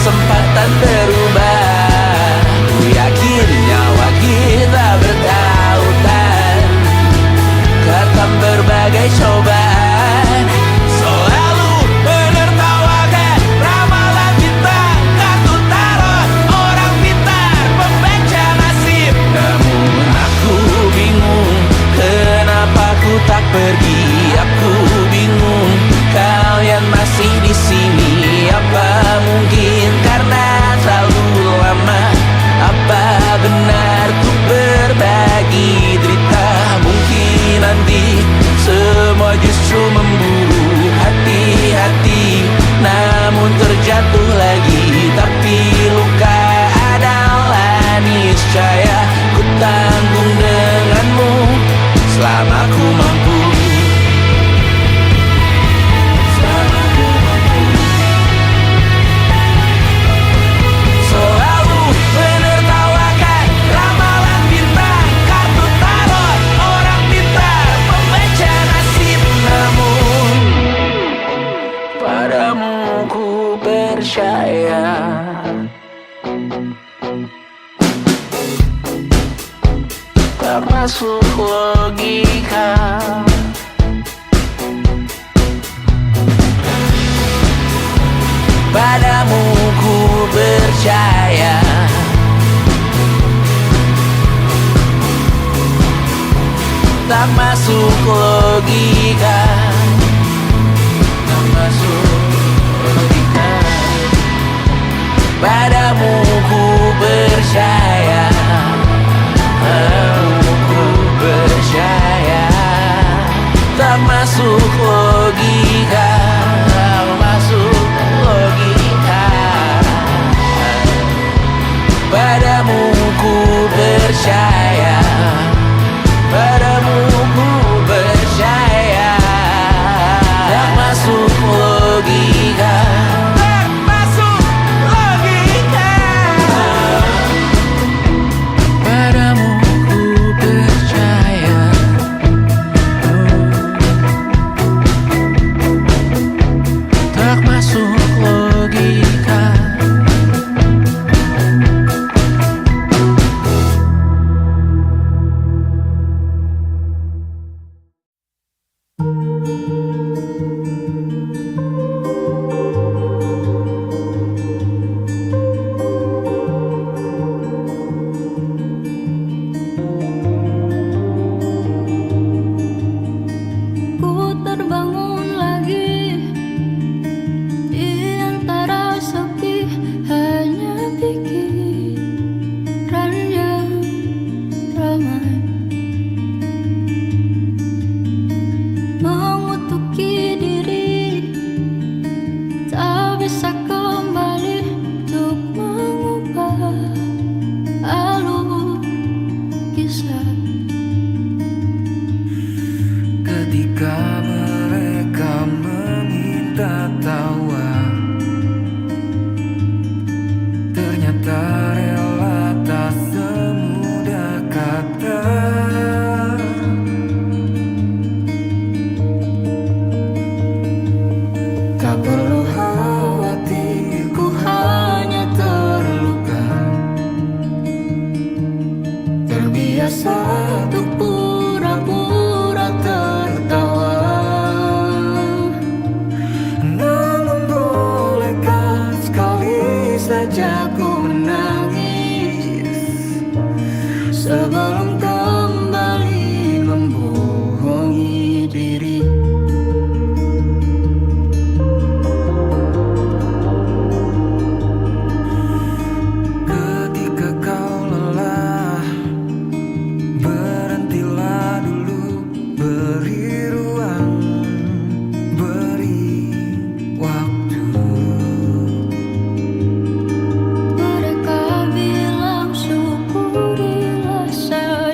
Speaker 3: kesempatan berubah. Ku yakin nyawa kita bertautan, karena berbagai cobaan selalu menertawakan ramalan bintang, kartu tarot orang pintar, pembaca nasib. Namun aku bingung, kenapa ku tak pergi? Aku bingung, kalian masih di sini. Apa mungkin karena terlalu lama? Apa benar ku berbagi derita? Mungkin nanti semua justru memburu hati-hati, namun terjatuh lagi. Tapi luka adalah niscaya, ku tanggung denganmu selama ku mampu. Selalu menertawakan ramalan bintang, kartu tarot orang pintar, pembaca nasib. Namun padamu ku percaya, tak masuk logika. Padamu ku percaya, tak masuk logika. Tak masuk logika. Padamu ku percaya, padamu ku percaya, tak masuk logika. Tak masuk logika. Padamu ku percaya, padamu ku percaya, tak masuk logika. Tak masuk logika. Padamu ku percaya, tak masuk logika.
Speaker 1: Ku terbangun lagi di antara sepi, hanya pikiran yang ramai mengutuki diri, tak bisa kembali untuk mengubah alur kisah.
Speaker 2: Ketika mereka meminta tawa, ternyata rela tak semudah kata. Tak perlu khawatir, ku hanya terluka, terbiasa untuk pura-pura tertawa. Namun bolehkah sekali saja ku menangis sebelum kembali membohongi diri. Ketika kau lelah, berhentilah dulu, beri ruang, beri waktu.
Speaker 1: Mereka bilang syukurilah saja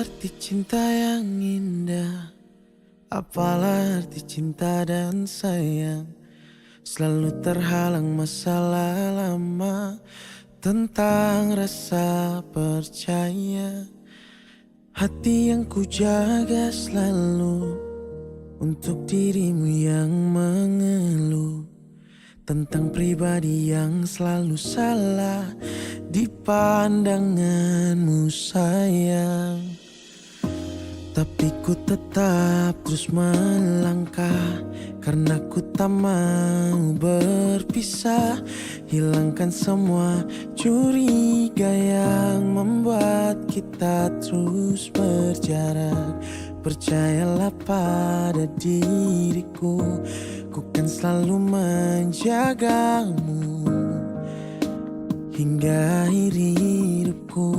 Speaker 6: arti cinta yang indah? Apalah arti cinta dan sayang? Selalu terhalang masalah lama tentang rasa percaya. Hati yang ku jaga selalu untuk dirimu yang mengeluh tentang pribadi yang selalu salah di pandanganmu sayang. Tapi ku tetap terus melangkah karena ku tak mau berpisah. Hilangkan semua curiga yang membuat kita terus berjarak. Percayalah pada diriku, ku kan selalu menjagamu hingga akhir hidupku.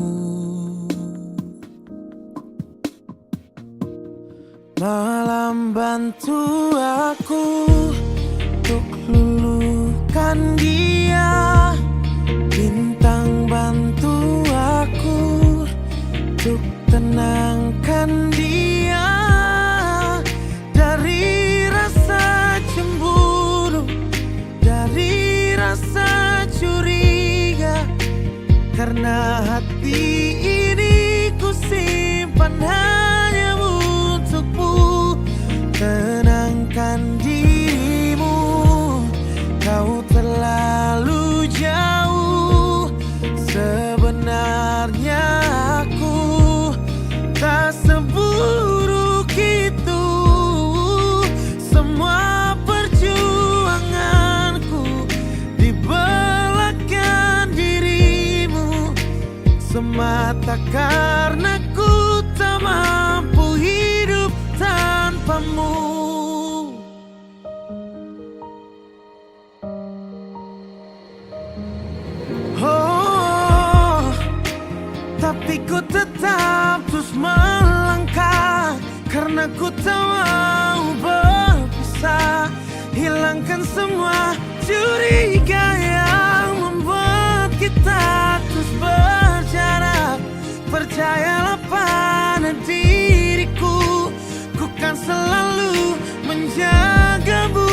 Speaker 6: Malam bantu aku untuk luluhkan dia, bintang bantu aku untuk tenangkan dia dari rasa cemburu, dari rasa curiga. Karena hati ini ku simpan hanya untukmu. Tenangkan dirimu, kau terlalu jauh. Sebenarnya aku tak seburuk itu. Semua perjuanganku di belakang dirimu, semata karena ku tak mampu hidup tanpamu. Oh, tapi ku tetap terus melangkah karena ku tak mau berpisah. Hilangkan semua curiga yang membuat kita terus berjarak. Percayalah pada diriku, ku kan selalu menjagamu.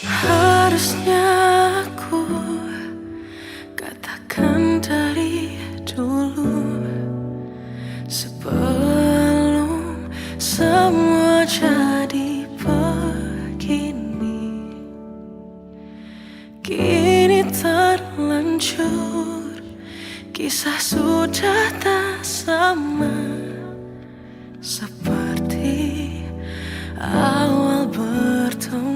Speaker 1: Harusnya aku katakan dari dulu, sebelum semua jadi begini. Kini terlanjur, kisah sudah tak sama seperti awal bertemu.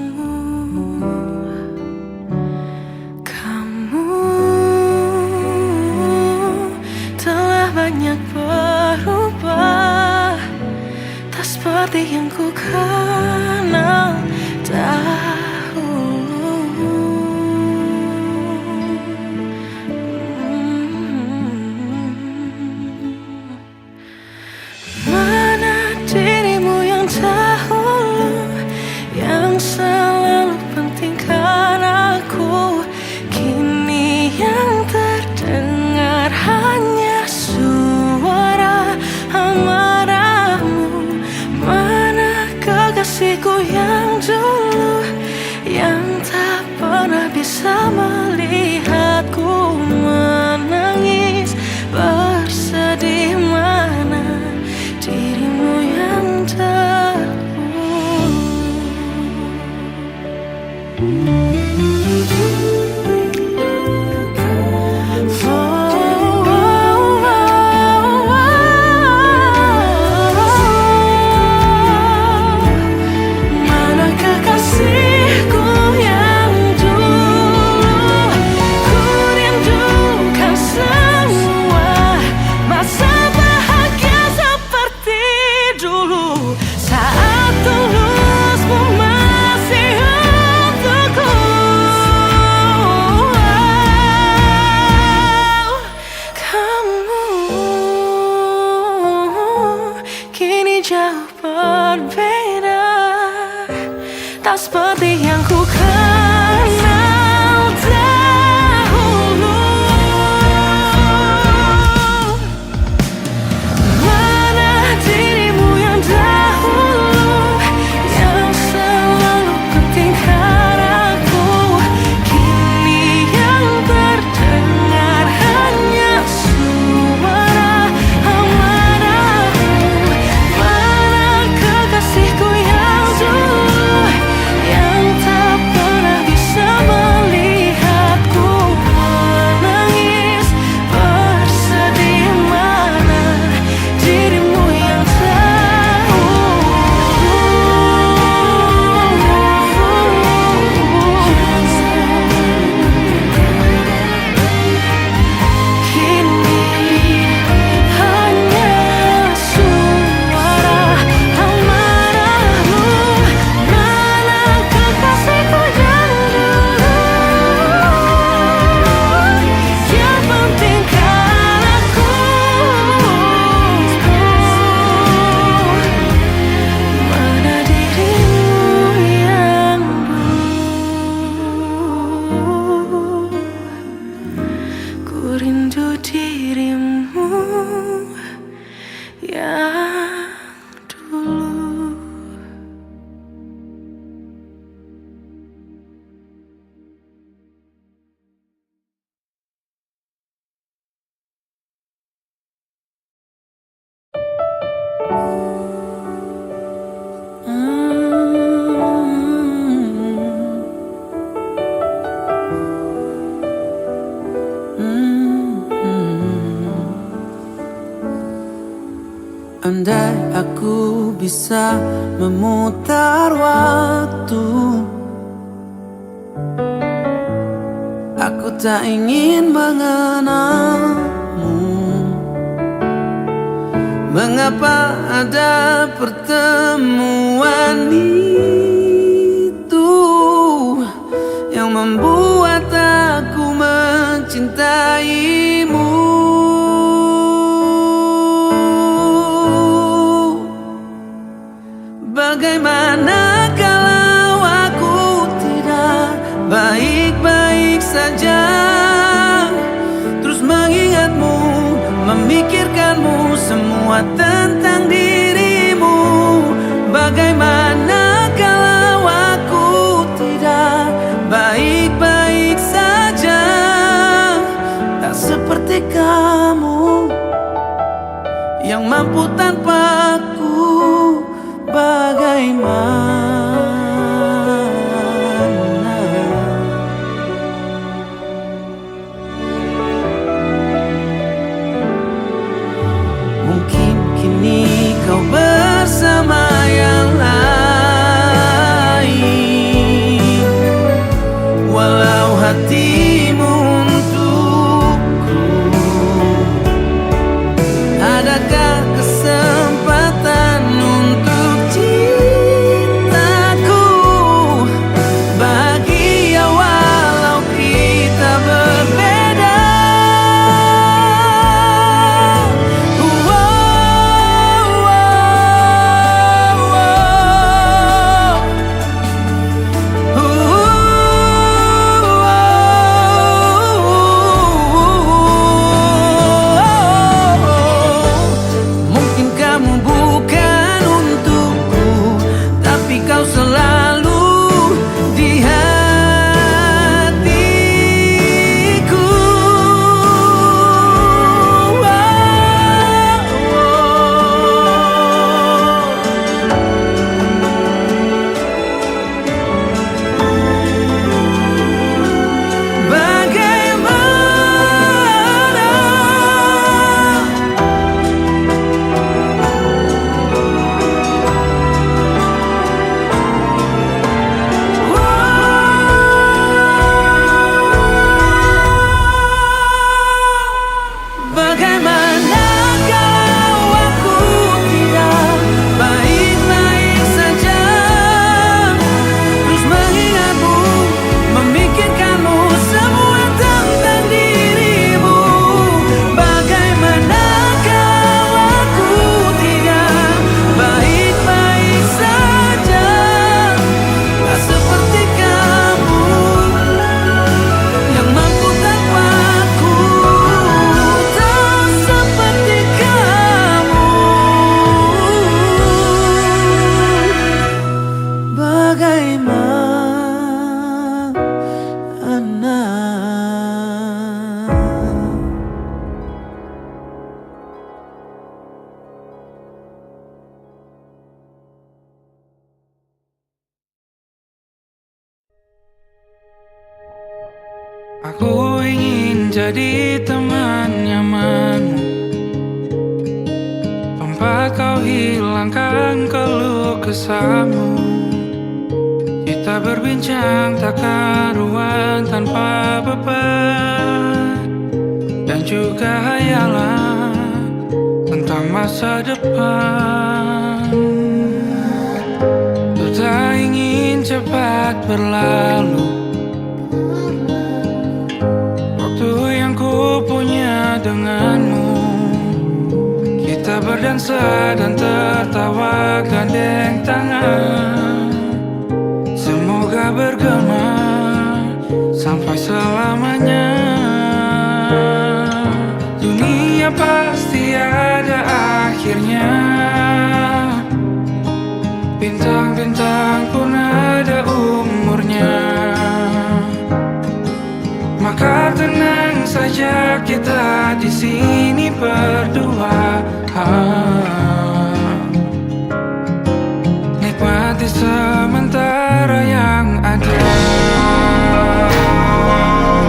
Speaker 6: seperti yang ku kenal dahulu. Mana dirimu yang dahulu, yang selalu pentingkan aku. Kini yang terdengar hanya suara amarahmu. Mana kekasihku yang dulu, yang tak pernah bisa melihatku menangis bersedih. Mana dirimu yang dahulu. Mana kekasihku yang dulu, ku rindukan semua masa bahagia seperti dulu, saat tulusmu masih untukku. Kamu kini jauh berbeda, tak seperti yang ku kenal dahulu. Mana dirimu yang dahulu, yang selalu pentingkan aku. Kini yang terdengar hanya suara amarahmu. Mana kekasihku yang dulu, yang tak pernah bisa melihatku menangis bersedih. Mana dirimu yang kini hanya suara amarahmu. Mana kekasihku yang dulu, yang pentingkan aku. Mana dirimu yang dulu, ku rindu dirimu yang dulu.
Speaker 3: Andai aku bisa memutar waktu, aku tak ingin mengenalmu. Mengapa ada pertemuan itu yang membuat aku mencintaimu? Bagaimana kalau aku tidak baik-baik saja, terus mengingatmu, memikirkanmu, semua tentang dirimu. Bagaimana kalau aku tidak baik-baik saja, tak seperti kamu yang mampu tanpaku. Bagaimana mungkin kini kau bersama yang lain, walau hatimu untukku. Adakah kesempatan untuk Bagaimana kalau aku tidak baik-baik saja, terus mengingatmu, memikirkanmu, semua tentang dirimu. Bagaimana kalau aku tidak baik-baik saja, tak seperti kamu yang mampu tanpaku, tak seperti kamu.
Speaker 2: Aku ingin jadi teman nyamanmu, tempat kau hilangkan keluh kesahmu. Kita berbincang tak karuan tanpa beban, dan juga hayalan tentang masa depan. Ku tak ingin cepat berlalu waktu yang ku punya denganmu. Kita berdansa dan tertawa gandeng tangan, semoga bergema sampai selamanya. Dunia pasti ada akhirnya, bintang-bintang pun ada umurnya. Maka tenang saja kita di sini berdua,